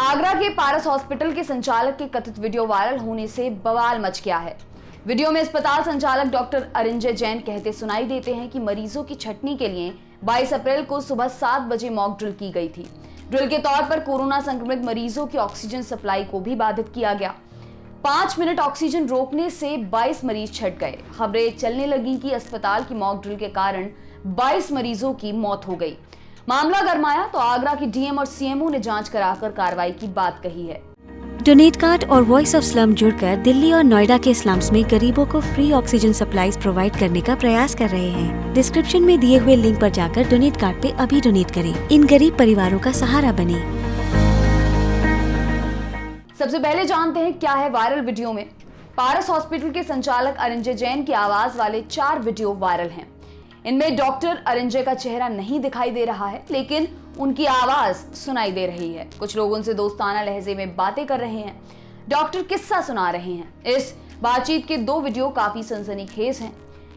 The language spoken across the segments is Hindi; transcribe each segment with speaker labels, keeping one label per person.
Speaker 1: आगरा के पारस हॉस्पिटल के संचालक के कथित वीडियो वायरल होने से बवाल मच गया है। वीडियो में अस्पताल संचालक डॉक्टर अरिंजय जैन कहते सुनाई देते हैं कि मरीजों की छंटनी के लिए 22 अप्रैल को सुबह 7 बजे मॉक ड्रिल की गई थी। ड्रिल के तौर पर कोरोना संक्रमित मरीजों की ऑक्सीजन सप्लाई को भी बाधित किया गया। 5 मिनट ऑक्सीजन रोकने से 22 मरीज छट गए। खबरें चलने लगी कि अस्पताल की मॉक ड्रिल के कारण 22 मरीजों की मौत हो गई। मामला गरमाया तो आगरा की डीएम और सीएमओ ने जांच कराकर कार्रवाई की बात कही है।
Speaker 2: डोनेट कार्ड और वॉइस ऑफ स्लम जुड़कर दिल्ली और नोएडा के स्लम्स में गरीबों को फ्री ऑक्सीजन सप्लाईज प्रोवाइड करने का प्रयास कर रहे हैं। डिस्क्रिप्शन में दिए हुए लिंक पर जाकर डोनेट कार्ड पे अभी डोनेट करें। इन गरीब परिवारों का सहारा बने।
Speaker 1: सबसे पहले जानते हैं क्या है वायरल वीडियो में। पारस हॉस्पिटल के संचालक अरिंजय जैन की आवाज वाले 4 वीडियो वायरल हैं। इनमें डॉक्टर अरिंजय का चेहरा नहीं दिखाई दे रहा है, लेकिन उनकी आवाज सुनाई दे रही है। कुछ लोग उनसे दोस्ताना लहजे में बातें कर रहे हैं। डॉक्टर किस्सा सुना रहे हैं। इस बातचीत के 2 वीडियो काफी सनसनीखेज हैं।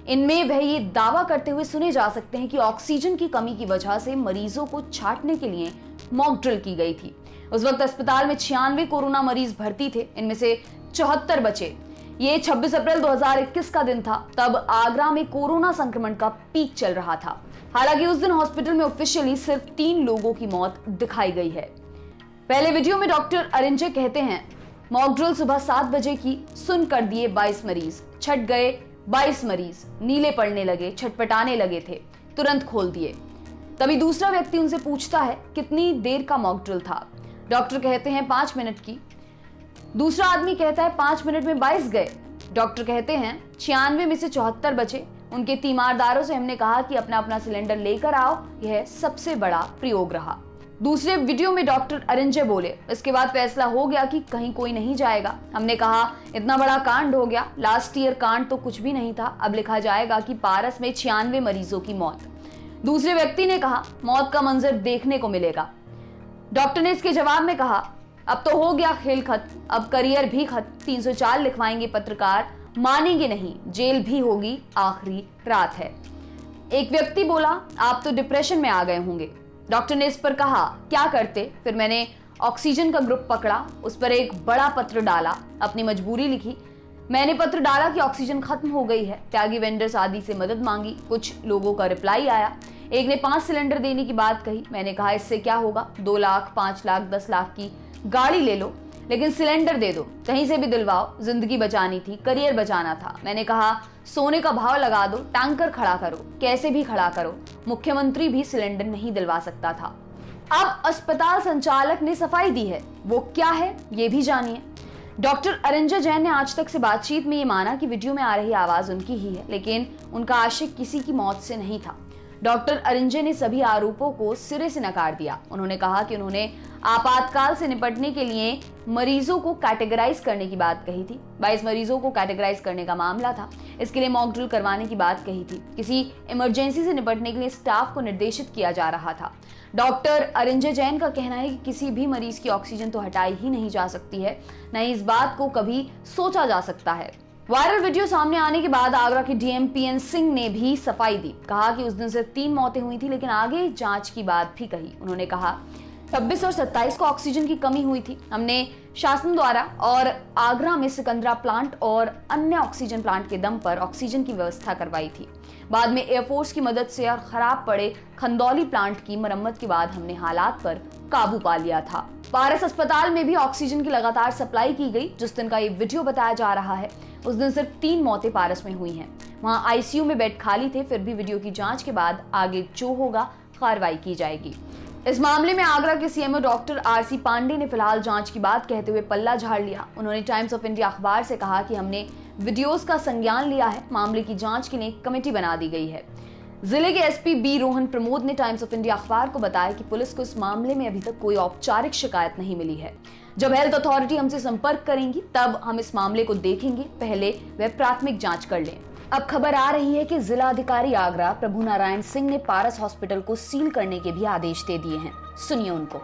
Speaker 1: इनमें वह ये दावा करते हुए सुने जा सकते हैं कि ऑक्सीजन की कमी की वजह से मरीजों को छांटने के लिए मॉक ड्रिल की गई थी। उस वक्त अस्पताल में 96 कोरोना मरीज भर्ती थे। इनमें से 74 बचे। ये 26 अप्रैल 2021 का दिन था। तब आगरा में कोरोना संक्रमण का पीक चल रहा था। हालांकि उस दिन हॉस्पिटल में ऑफिशियली सिर्फ 3 लोगों की मौत दिखाई गई है। पहले वीडियो में डॉक्टर अरिंजय कहते हैं, मॉक ड्रिल सुबह 7 बजे की, सुन कर दिए 22 मरीज, छट गए 22 मरीज, नीले पड़ने लगे, छटपटाने लगे थे, तुरंत खोल दिए। तभी दूसरा व्यक्ति उनसे पूछता है कितनी देर का मॉक ड्रिल था। डॉक्टर कहते हैं 5 मिनट की। दूसरा आदमी कहता है 5 मिनट में 22 गए। डॉक्टर कहते हैं 96 में से 74 बचे। उनके तीमारदारों से हमने कहा कि अपना अपना सिलेंडर लेकर आओ, यह सबसे बड़ा प्रयोग रहा। दूसरे वीडियो में डॉक्टर अरिंजय बोले, इसके बाद फैसला हो गया कि कहीं कोई नहीं जाएगा। हमने कहा इतना बड़ा कांड हो गया, लास्ट ईयर कांड तो कुछ भी नहीं था, अब लिखा जाएगा कि पारस में 96 मरीजों की मौत। दूसरे व्यक्ति ने कहा मौत का मंजर देखने को मिलेगा। डॉक्टर ने इसके जवाब में कहा अब तो हो गया खेल खत्म, अब करियर भी खत्म, 304 लिखवाएंगे पत्रकार, मानेंगे नहीं, जेल भी होगी, आखिरी रात है। एक व्यक्ति बोला आप तो डिप्रेशन में आ गए होंगे। डॉक्टर ने इस पर कहा क्या करते। फिर मैंने ऑक्सीजन का ग्रुप पकड़ा, उस पर एक बड़ा पत्र डाला, अपनी मजबूरी लिखी। मैंने पत्र डाला कि ऑक्सीजन खत्म हो गई है, त्यागी वेंडर्स आदि से मदद मांगी। कुछ लोगों का रिप्लाई आया। एक ने 5 सिलेंडर देने की बात कही। मैंने कहा इससे क्या होगा, 2 लाख, 5 लाख, 10 लाख की गाड़ी ले लो, लेकिन सिलेंडर दे दो, कहीं से भी दिलवाओ, जिंदगी बचानी थी, करियर बचाना था। मैंने कहा सोने का भाव लगा दो, टैंकर खड़ा करो, कैसे भी खड़ा करो, मुख्यमंत्री भी सिलेंडर नहीं दिलवा सकता था। अब अस्पताल संचालक ने सफाई दी है, वो क्या है ये भी जानिए। डॉक्टर अरिंजय जैन ने आज तक से बातचीत में ये माना कि वीडियो में आ रही आवाज उनकी ही है, लेकिन उनका आशिक किसी की मौत से नहीं था। डॉक्टर अरिंजय ने सभी आरोपों को सिरे से नकार दिया। उन्होंने कहा कि उन्होंने आपातकाल से निपटने के लिए मरीजों को कैटेगराइज करने की बात कही थी। 22 मरीजों को कैटेगराइज करने का मामला था। इसके लिए मॉक ड्रिल करवाने की बात कही थी। किसी इमरजेंसी से निपटने के लिए स्टाफ को निर्देशित किया जा रहा था। डॉक्टर अरिंजय जैन का कहना है कि किसी भी मरीज की ऑक्सीजन तो हटाई ही नहीं जा सकती है, न ही इस बात को कभी सोचा जा सकता है। वायरल वीडियो सामने आने के बाद आगरा के डीएम पीएन सिंह ने भी सफाई दी। कहा कि उस दिन सिर्फ 3 मौतें हुई थी, लेकिन आगे जांच की बात भी कही। उन्होंने कहा 26 और 27 को ऑक्सीजन की कमी हुई थी। हमने शासन द्वारा और आगरा में सिकंदरा प्लांट और अन्य ऑक्सीजन प्लांट के दम पर ऑक्सीजन की व्यवस्था करवाई थी। बाद में एयरफोर्स की मदद से और खराब पड़े खंदौली प्लांट की मरम्मत के बाद हमने हालात पर काबू पा लिया था। पारस अस्पताल में भी ऑक्सीजन की लगातार सप्लाई की गई। जिस दिन का ये वीडियो बताया जा रहा है उस दिन सिर्फ 3 मौतें पारस में हुई हैं। वहां आईसीयू में बेड खाली थे। फिर भी वीडियो की जांच के बाद आगे जो होगा कार्रवाई की जाएगी। इस मामले में आगरा के सीएमओ डॉक्टर आरसी पांडे ने फिलहाल जांच की बात कहते हुए पल्ला झाड़ लिया। उन्होंने टाइम्स ऑफ इंडिया अखबार से कहा कि हमने वीडियोस का संज्ञान लिया है, मामले की जांच के लिए कमेटी बना दी गई है। जिले के एसपी बी रोहन प्रमोद ने टाइम्स ऑफ इंडिया अखबार को बताया कि पुलिस को इस मामले में अभी तक कोई औपचारिक शिकायत नहीं मिली है। जब हेल्थ अथॉरिटी हमसे संपर्क करेंगी तब हम इस मामले को देखेंगे, पहले वह प्राथमिक जांच कर लें। अब खबर आ रही है कि जिला अधिकारी आगरा प्रभु नारायण सिंह ने पारस हॉस्पिटल को सील करने के भी आदेश दे दिए हैं। सुनिए उनको।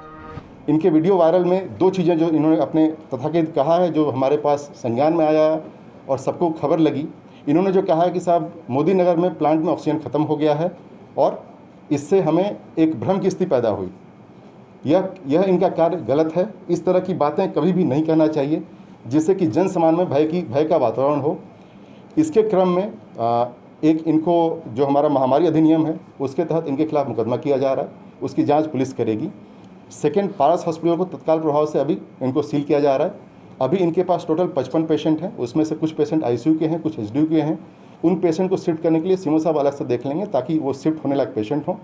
Speaker 3: इनके वीडियो वायरल में 2 चीज़ें जो इन्होंने अपने तथाकथित कहा है, जो हमारे पास संज्ञान में आया और सबको खबर लगी। इन्होंने जो कहा है कि साहब मोदी नगर में प्लांट में ऑक्सीजन ख़त्म हो गया है और इससे हमें एक भ्रम की स्थिति पैदा हुई। यह इनका कार्य गलत है। इस तरह की बातें कभी भी नहीं कहना चाहिए जिससे कि जन समाज में भय का वातावरण हो। इसके क्रम में एक इनको जो हमारा महामारी अधिनियम है उसके तहत इनके खिलाफ मुकदमा किया जा रहा है, उसकी जांच पुलिस करेगी। सेकेंड, पारस हॉस्पिटल को तत्काल प्रभाव से अभी इनको सील किया जा रहा है। अभी इनके पास टोटल 55 पेशेंट हैं, उसमें से कुछ पेशेंट ICU के हैं, कुछ HDU के हैं। उन पेशेंट को शिफ्ट करने के लिए सीएमओ साहब अलग से देख लेंगे ताकि वो शिफ्ट होने लायक पेशेंट हों,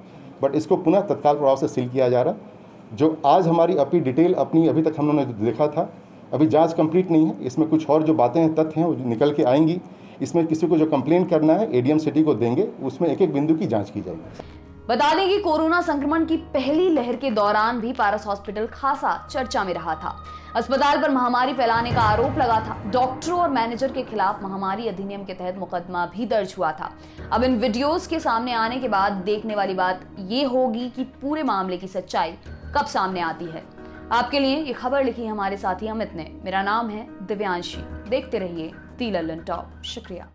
Speaker 3: बट इसको पुनः तत्काल प्रभाव से सील किया जा रहा है। जो आज हमारी डिटेल अभी तक हम लोगों ने देखा था, अभी जांच कंप्लीट नहीं है, इसमें कुछ और जो बातें हैं, तथ्य हैं, वो निकल के आएंगी। इसमें किसी को जो कंप्लेन करना है ADM सिटी को देंगे, उसमें एक एक बिंदु की जांच की जाएगी।
Speaker 1: बता दें कि कोरोना संक्रमण की पहली लहर के दौरान भी पारस हॉस्पिटल खासा चर्चा में रहा था। अस्पताल पर महामारी फैलाने का आरोप लगा था। डॉक्टरों और मैनेजर के खिलाफ महामारी अधिनियम के तहत मुकदमा भी दर्ज हुआ था। अब इन वीडियोस के सामने आने के बाद देखने वाली बात ये होगी कि पूरे मामले की सच्चाई कब सामने आती है। आपके लिए ये खबर लिखी हमारे साथी अमित ने। मेरा नाम है दिव्यांशी। देखते रहिए दी लल्लन टॉप। शुक्रिया।